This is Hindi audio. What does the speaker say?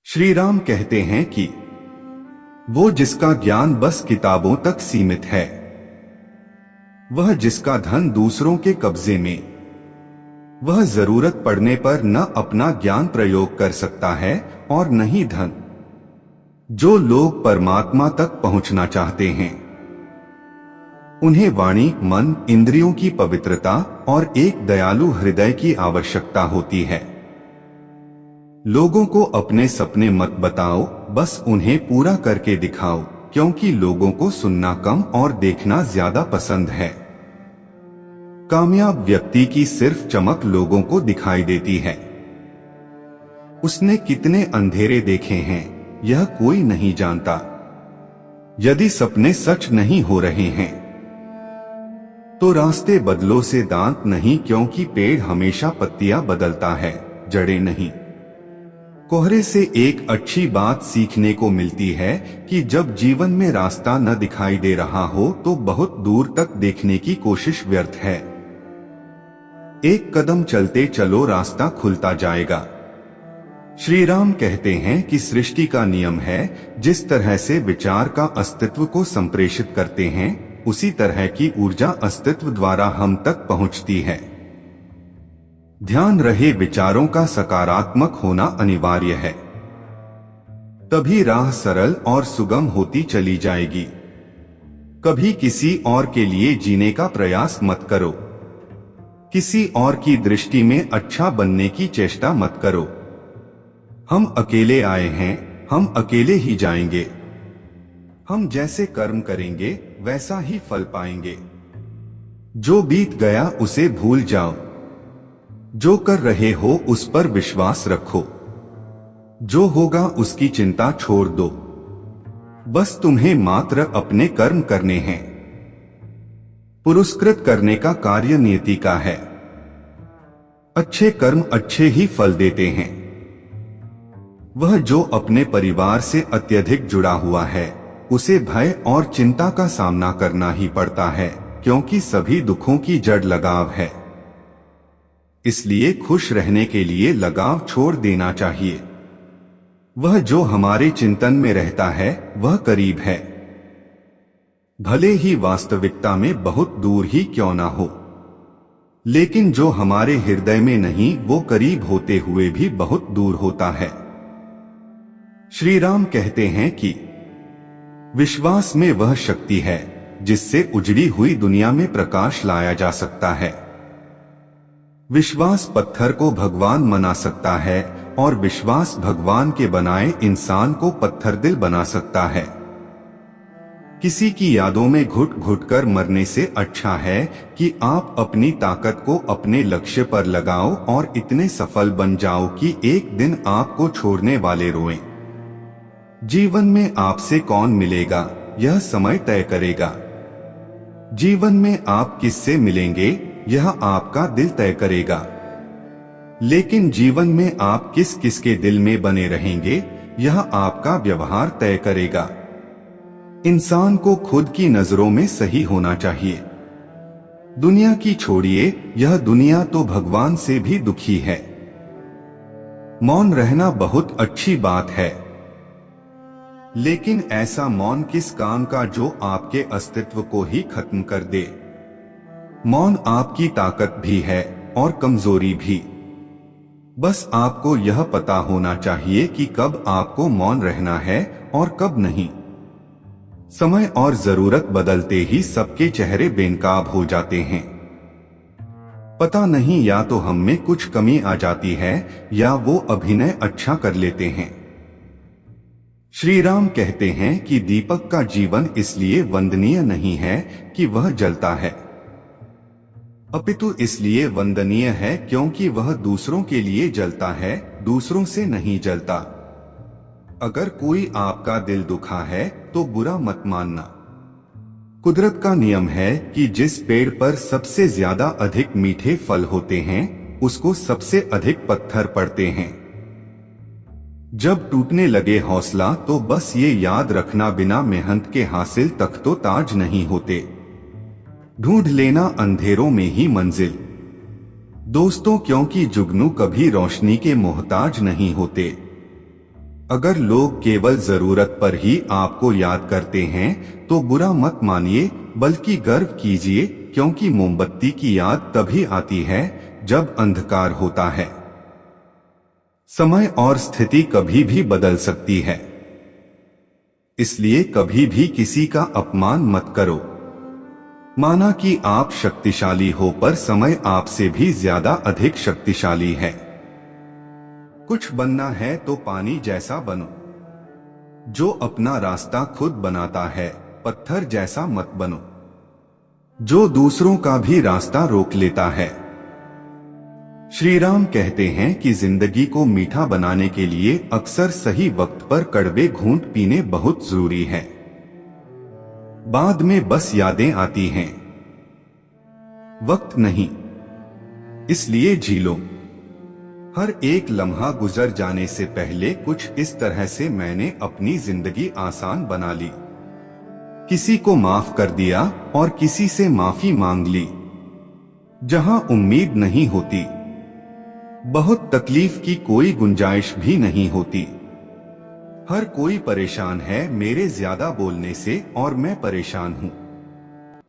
श्री राम कहते हैं कि वो जिसका ज्ञान बस किताबों तक सीमित है, वह जिसका धन दूसरों के कब्जे में, वह जरूरत पड़ने पर न अपना ज्ञान प्रयोग कर सकता है और न ही धन। जो लोग परमात्मा तक पहुंचना चाहते हैं, उन्हें वाणी, मन, इंद्रियों की पवित्रता और एक दयालु हृदय की आवश्यकता होती है। लोगों को अपने सपने मत बताओ, बस उन्हें पूरा करके दिखाओ, क्योंकि लोगों को सुनना कम और देखना ज्यादा पसंद है। कामयाब व्यक्ति की सिर्फ चमक लोगों को दिखाई देती है। उसने कितने अंधेरे देखे हैं, यह कोई नहीं जानता। यदि सपने सच नहीं हो रहे हैं, तो रास्ते बदलो से दांत नहीं, क्योंकि पेड़ हमेशा पत्तियां बदलता है, जड़ें नहीं। कोहरे से एक अच्छी बात सीखने को मिलती है कि जब जीवन में रास्ता न दिखाई दे रहा हो तो बहुत दूर तक देखने की कोशिश व्यर्थ है। एक कदम चलते चलो, रास्ता खुलता जाएगा। श्री राम कहते हैं कि सृष्टि का नियम है, जिस तरह से विचार का अस्तित्व को संप्रेषित करते हैं, उसी तरह की ऊर्जा अस्तित्व द्वारा हम तक पहुंचती है। ध्यान रहे, विचारों का सकारात्मक होना अनिवार्य है, तभी राह सरल और सुगम होती चली जाएगी। कभी किसी और के लिए जीने का प्रयास मत करो। किसी और की दृष्टि में अच्छा बनने की चेष्टा मत करो। हम अकेले आए हैं, हम अकेले ही जाएंगे। हम जैसे कर्म करेंगे वैसा ही फल पाएंगे। जो बीत गया उसे भूल जाओ। जो कर रहे हो उस पर विश्वास रखो। जो होगा उसकी चिंता छोड़ दो। बस तुम्हें मात्र अपने कर्म करने हैं। पुरस्कृत करने का कार्य नियति का है। अच्छे कर्म अच्छे ही फल देते हैं। वह जो अपने परिवार से अत्यधिक जुड़ा हुआ है, उसे भय और चिंता का सामना करना ही पड़ता है, क्योंकि सभी दुखों की जड़ लगाव है। इसलिए खुश रहने के लिए लगाव छोड़ देना चाहिए। वह जो हमारे चिंतन में रहता है, वह करीब है, भले ही वास्तविकता में बहुत दूर ही क्यों ना हो। लेकिन जो हमारे हृदय में नहीं, वो करीब होते हुए भी बहुत दूर होता है। श्री राम कहते हैं कि विश्वास में वह शक्ति है जिससे उजड़ी हुई दुनिया में प्रकाश लाया जा सकता है। विश्वास पत्थर को भगवान बना सकता है और विश्वास भगवान के बनाए इंसान को पत्थर दिल बना सकता है। किसी की यादों में घुट घुट कर मरने से अच्छा है कि आप अपनी ताकत को अपने लक्ष्य पर लगाओ और इतने सफल बन जाओ कि एक दिन आपको छोड़ने वाले रोएं। जीवन में आपसे कौन मिलेगा, यह समय तय करेगा। जीवन में आप किससे मिलेंगे, यह आपका दिल तय करेगा। लेकिन जीवन में आप किस किस के दिल में बने रहेंगे, यह आपका व्यवहार तय करेगा। इंसान को खुद की नजरों में सही होना चाहिए। दुनिया की छोड़िए, यह दुनिया तो भगवान से भी दुखी है। मौन रहना बहुत अच्छी बात है, लेकिन ऐसा मौन किस काम का जो आपके अस्तित्व को ही खत्म कर दे। मौन आपकी ताकत भी है और कमजोरी भी। बस आपको यह पता होना चाहिए कि कब आपको मौन रहना है और कब नहीं। समय और जरूरत बदलते ही सबके चेहरे बेनकाब हो जाते हैं। पता नहीं, या तो हम में कुछ कमी आ जाती है या वो अभिनय अच्छा कर लेते हैं। श्री राम कहते हैं कि दीपक का जीवन इसलिए वंदनीय नहीं है कि वह जलता है, अपितु इसलिए वंदनीय है क्योंकि वह दूसरों के लिए जलता है, दूसरों से नहीं जलता। अगर कोई आपका दिल दुखा है तो बुरा मत मानना। कुदरत का नियम है कि जिस पेड़ पर सबसे ज्यादा अधिक मीठे फल होते हैं, उसको सबसे अधिक पत्थर पड़ते हैं। जब टूटने लगे हौसला तो बस ये याद रखना, बिना मेहनत के हासिल तख्तो ताज नहीं होते। ढूंढ लेना अंधेरों में ही मंजिल। दोस्तों, क्योंकि जुगनू कभी रोशनी के मोहताज नहीं होते। अगर लोग केवल जरूरत पर ही आपको याद करते हैं तो बुरा मत मानिए, बल्कि गर्व कीजिए, क्योंकि मोमबत्ती की याद तभी आती है जब अंधकार होता है। समय और स्थिति कभी भी बदल सकती है, इसलिए कभी भी किसी का अपमान मत करो। माना कि आप शक्तिशाली हो, पर समय आपसे भी ज्यादा अधिक शक्तिशाली है। कुछ बनना है तो पानी जैसा बनो, जो अपना रास्ता खुद बनाता है। पत्थर जैसा मत बनो, जो दूसरों का भी रास्ता रोक लेता है। श्री राम कहते हैं कि जिंदगी को मीठा बनाने के लिए अक्सर सही वक्त पर कड़वे घूंट पीने बहुत जरूरी है। बाद में बस यादें आती हैं, वक्त नहीं, इसलिए जी लो। हर एक लम्हा गुजर जाने से पहले कुछ इस तरह से मैंने अपनी जिंदगी आसान बना ली। किसी को माफ कर दिया और किसी से माफी मांग ली। जहां उम्मीद नहीं होती, बहुत तकलीफ की कोई गुंजाइश भी नहीं होती। हर कोई परेशान है मेरे ज्यादा बोलने से, और मैं परेशान हूं।